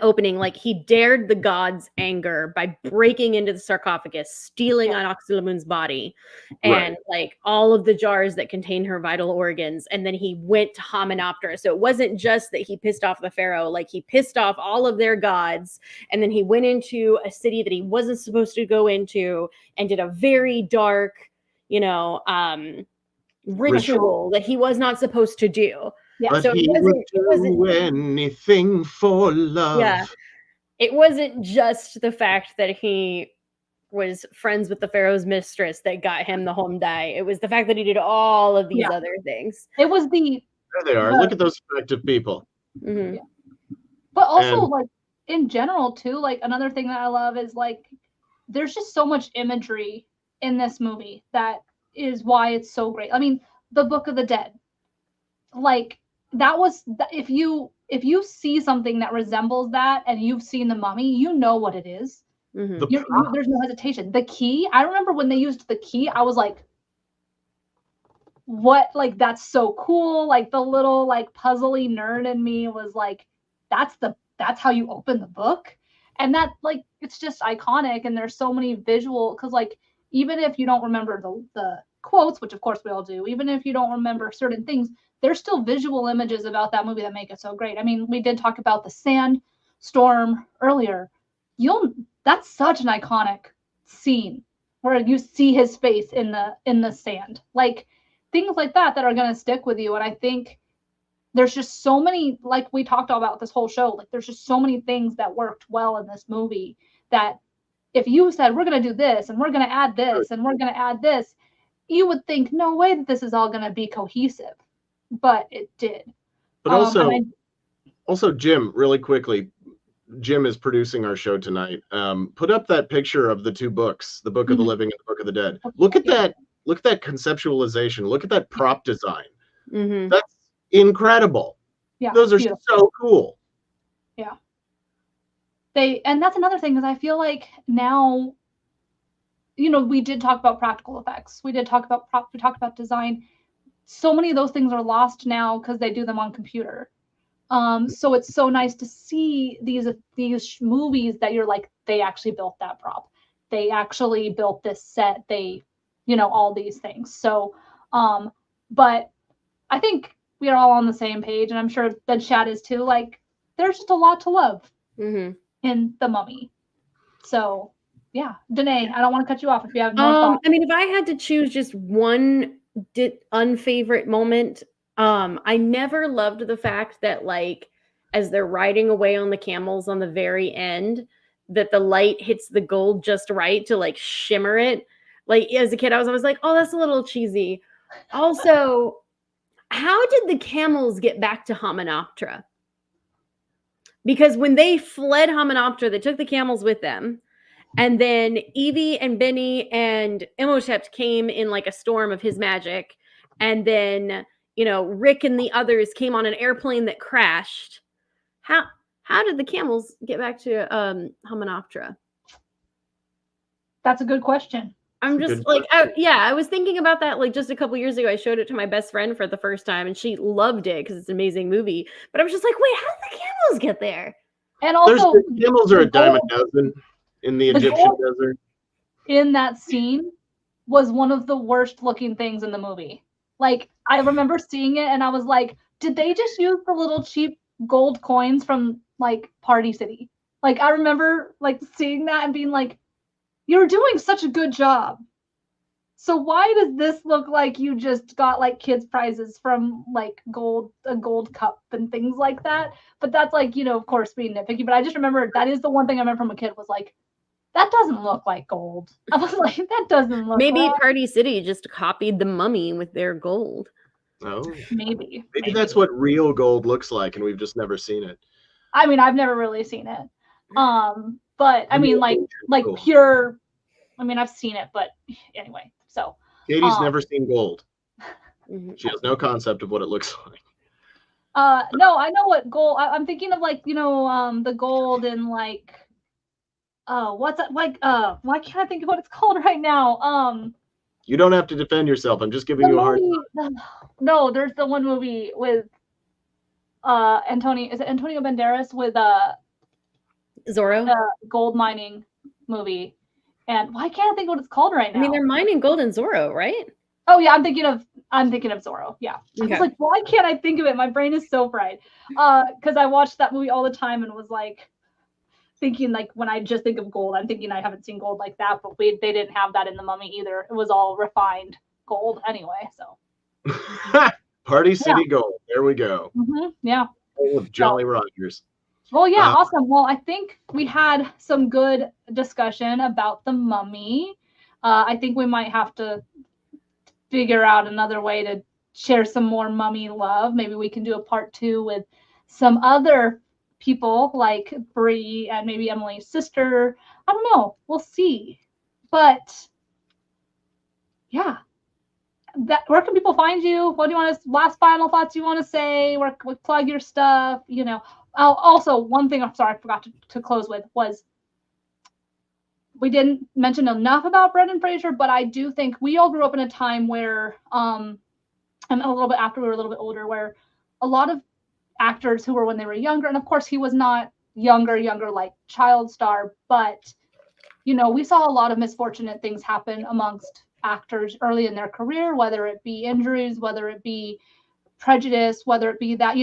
opening, like, he dared the gods' anger by breaking into the sarcophagus, stealing Anoxulamun's body, and like all of the jars that contain her vital organs. And then he went to Hamunaptra. So it wasn't just that he pissed off the pharaoh, like he pissed off all of their gods. And then he went into a city that he wasn't supposed to go into and did a very dark, you know, ritual that he was not supposed to do. Yeah. But so he would do anything for love. Yeah. It wasn't just the fact that he was friends with the pharaoh's mistress that got him the home die. It was the fact that he did all of these other things. It was there they are. Look at those effective people. Mm-hmm. But also, like, in general too, like, another thing that I love is, like, there's just so much imagery in this movie that is why it's so great. I mean, the Book of the Dead, like, that was, if you see something that resembles that and you've seen The Mummy, you know what it is. Mm-hmm. There's no hesitation. The key, I remember when they used the key, I was like, what? Like, that's so cool. Like, the little, like, puzzly nerd in me was like, that's how you open the book. And that, like, it's just iconic. And there's so many visual, because, like, even if you don't remember the quotes, which of course we all do, even if you don't remember certain things, there's still visual images about that movie that make it so great. I mean, we did talk about the sandstorm earlier. That's such an iconic scene where you see his face in the sand. Like, things like that are going to stick with you. And I think there's just so many, like we talked about this whole show, like, there's just so many things that worked well in this movie that if you said, we're going to do this and we're going to add this and we're going to add this, you would think, no way that this is all going to be cohesive. But it did. But also, Jim, really quickly, Jim is producing our show tonight. Put up that picture of the two books, the Book of the Living and the Book of the Dead. Look at that. Look at that conceptualization. Look at that prop design. Mm-hmm. That's incredible. Yeah, those are so cool. Yeah. And that's another thing, is I feel like now, you know, we did talk about practical effects. We did talk about we talked about design. So many of those things are lost now because they do them on computer. So it's so nice to see these movies that you're like, they actually built that prop. They actually built this set. They, you know, all these things. So, but I think we are all on the same page, and I'm sure the chat is too. Like, there's just a lot to love in The Mummy. So, yeah, Danae, I don't want to cut you off if you have more thoughts. I mean, if I had to choose just one unfavorite moment, I never loved the fact that, like, as they're riding away on the camels on the very end, that the light hits the gold just right to, like, shimmer it. Like, as a kid, I was always like, oh, that's a little cheesy. Also, how did the camels get back to Hamunaptra? Because when they fled Hamunaptra, they took the camels with them. And then Evie and Benny and Imhotep came in like a storm of his magic. And then, you know, Rick and the others came on an airplane that crashed. How did the camels get back to Hamunaptra? That's a good question. I'm just like, I was thinking about that like just a couple years ago. I showed it to my best friend for the first time and she loved it because it's an amazing movie. But I was just like, wait, how did the camels get there? And also, the camels are a dime a dozen in the Egyptian desert. In that scene was one of the worst looking things in the movie. Like, I remember seeing it and I was like, did they just use the little cheap gold coins from like Party City? Like, I remember like seeing that and being like, you're doing such a good job. So why does this look like you just got like kids prizes from like a gold cup and things like that? But that's like, you know, of course being nitpicky, but I just remember that is the one thing I remember from a kid was like, that doesn't look like gold. I was like, that doesn't look Maybe right. Party City just copied the Mummy with their gold. Oh, maybe that's what real gold looks like, and we've just never seen it. I mean, I've never really seen it. But I mean, like cool. Pure. I mean, I've seen it, but anyway. So Katie's never seen gold. She has no concept of what it looks like. No, I know what gold. I'm thinking of like, the gold and like, what's that like? Why can't I think of what it's called right now? You don't have to defend yourself. I'm just giving The you a hard movie. No, there's the one movie with Antonio. Is it Antonio Banderas with Zorro. the gold mining movie? And why can't I think of what it's called right now? I mean, they're mining gold in Zorro, right? Oh yeah, I'm thinking of Zorro. Yeah. Okay. I was like, why can't I think of it? My brain is so fried. Because I watched that movie all the time and was like thinking like when I just think of gold, I'm thinking I haven't seen gold like that, but they didn't have that in The Mummy either. It was all refined gold anyway. So Party City Gold. There we go. Yeah. With Jolly Rogers. Well, yeah, awesome. Well, I think we had some good discussion about The Mummy. I think we might have to figure out another way to share some more mummy love. Maybe we can do a part 2 with some other people like Brie and maybe Emily's sister. I don't know. We'll see. But yeah. Where can people find you? What do you want to last final thoughts you want to say? Where plug your stuff, Also, one thing I'm sorry I forgot to close with was we didn't mention enough about Brendan Fraser, but I do think we all grew up in a time where, and a little bit after we were a little bit older, where a lot of actors who were when they were younger, and of course he was not younger like child star, but we saw a lot of misfortunate things happen amongst actors early in their career, whether it be injuries, whether it be prejudice, whether it be that,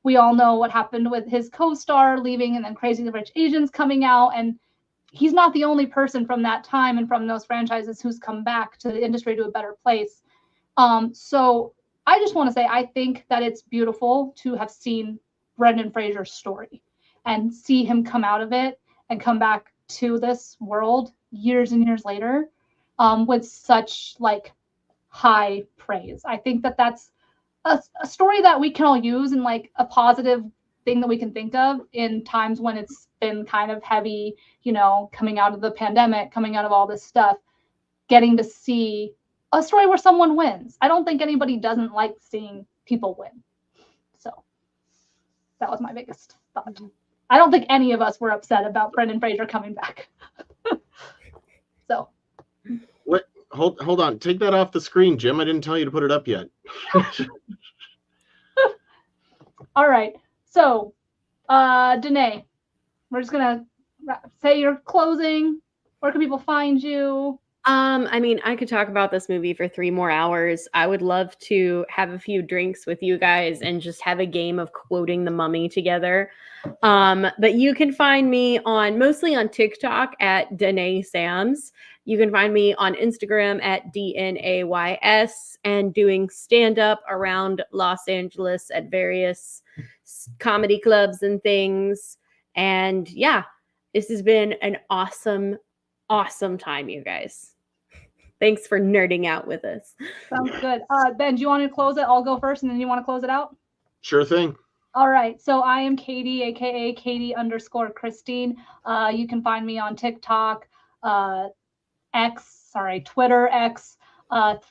we all know what happened with his co-star leaving and then Crazy Rich Asians coming out, and he's not the only person from that time and from those franchises who's come back to the industry to a better place. So I just want to say, I think that it's beautiful to have seen Brendan Fraser's story and see him come out of it and come back to this world years and years later with such like high praise. I think that that's a story that we can all use and like a positive thing that we can think of in times when it's been kind of heavy, coming out of the pandemic, coming out of all this stuff, getting to see a story where someone wins. I don't think anybody doesn't like seeing people win. So that was my biggest thought. I don't think any of us were upset about Brendan Fraser coming back. So. What? Hold on. Take that off the screen, Jim. I didn't tell you to put it up yet. All right. So, Danae, we're just going to say your closing. Where can people find you? I mean, I could talk about this movie for 3 more hours. I would love to have a few drinks with you guys and just have a game of quoting The Mummy together. But you can find me mostly on TikTok at Danae Sams. You can find me on Instagram at DNAYS and doing stand-up around Los Angeles at various comedy clubs and things. And yeah, this has been an awesome time, you guys. Thanks for nerding out with us. Sounds good. Ben, do you want to close it? I'll go first, and then you want to close it out? Sure thing. All right. So I am Katie, aka Katie_Christine. You can find me on TikTok, Twitter, X,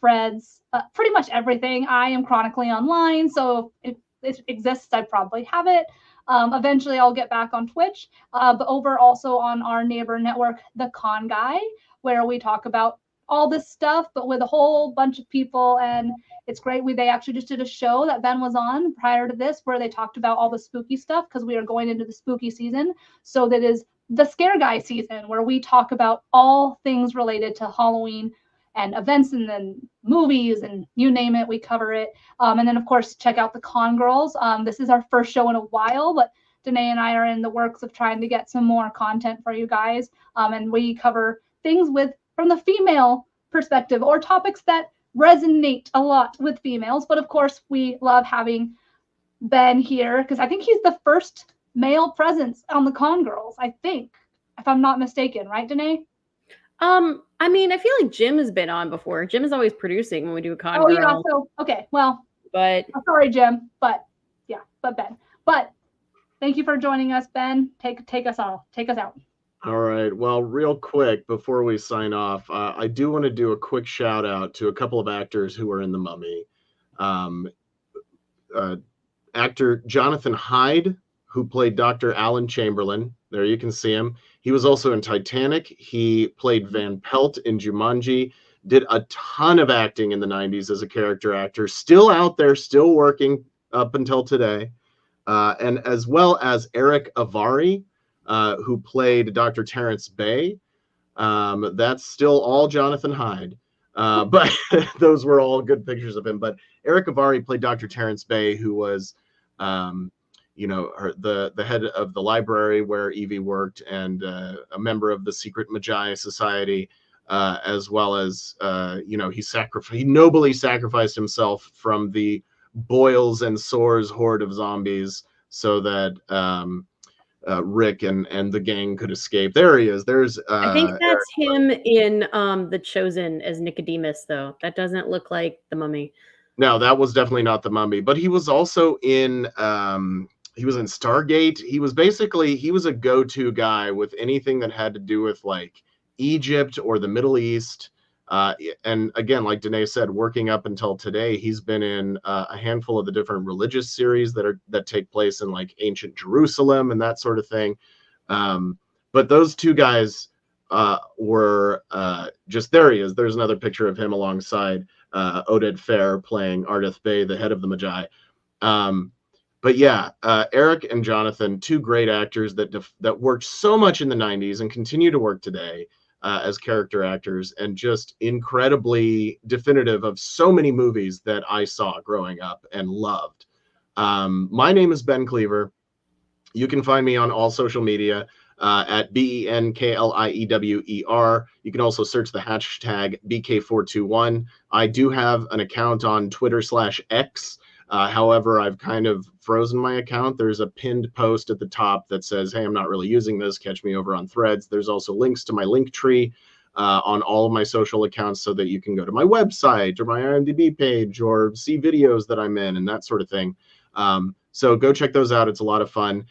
Threads, pretty much everything. I am chronically online, so if it exists, I probably have it. Eventually, I'll get back on Twitch, but over also on our neighbor network, The Con Guy, where we talk about all this stuff, but with a whole bunch of people, and it's great. They actually just did a show that Ben was on prior to this where they talked about all the spooky stuff because we are going into the spooky season. So that is the Scare Guy season where we talk about all things related to Halloween and events and then movies and you name it, we cover it. And then of course, check out the Con Girls. This is our first show in a while, but Danae and I are in the works of trying to get some more content for you guys. And we cover things from the female perspective or topics that resonate a lot with females. But of course, we love having Ben here because I think he's the first male presence on the Con Girls, I think, if I'm not mistaken, right, Danae? I mean, I feel like Jim has been on before. Jim is always producing when we do a Con Girl. Yeah, so okay, well, but sorry, Jim, but yeah, but Ben. But thank you for joining us, Ben. Take us out. All right. Well, real quick before we sign off, I do want to do a quick shout out to a couple of actors who are in The Mummy. actor Jonathan Hyde, who played Dr. Alan Chamberlain. There you can see him. He was also in Titanic. He played Van Pelt in Jumanji. Did a ton of acting in the 90s as a character actor. Still out there, still working up until today. And as well as Eric Avari, who played Dr. Terrence Bay. That's still all Jonathan Hyde. But those were all good pictures of him. But Eric Avari played Dr. Terrence Bay, who was, you know, the head of the library where Evie worked, and a member of the Secret Magi Society, as well as, you know, he nobly sacrificed himself from the boils and sores horde of zombies so that Rick and the gang could escape. There he is. There's I think that's him in The Chosen as Nicodemus, though. That doesn't look like the Mummy. No, that was definitely not the Mummy. But he was also in Stargate. He was a go-to guy with anything that had to do with like Egypt or the Middle East. And again, like Danae said, working up until today, he's been in a handful of the different religious series that take place in like ancient Jerusalem and that sort of thing. But those two guys were just, there he is. There's another picture of him alongside Oded Fehr playing Ardith Bey, the head of the Magi. But yeah, Eric and Jonathan, two great actors that worked so much in the 90s and continue to work today. As character actors, and just incredibly definitive of so many movies that I saw growing up and loved. My name is Ben Cleaver. You can find me on all social media at BENKLIEWER. You can also search the hashtag BK421. I do have an account on Twitter/X. However, I've kind of frozen my account. There's a pinned post at the top that says, hey, I'm not really using this. Catch me over on Threads. There's also links to my link tree on all of my social accounts so that you can go to my website or my IMDb page or see videos that I'm in and that sort of thing. So go check those out. It's a lot of fun.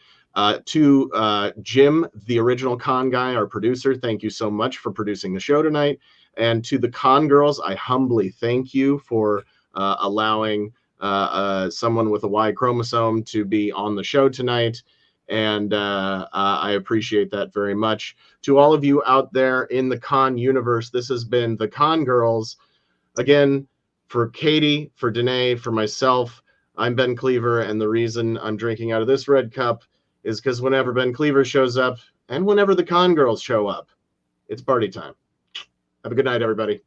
To Jim, the original con guy, our producer, thank you so much for producing the show tonight. And to the con girls, I humbly thank you for allowing someone with a Y chromosome to be on the show tonight, and I appreciate that very much. To all of you out there in the con universe, this has been the Con Girls. Again, for Katie, for Danae, for myself, I'm Ben Cleaver, and the reason I'm drinking out of this red cup is because whenever Ben Cleaver shows up, and whenever the Con Girls show up, it's party time. Have a good night, everybody.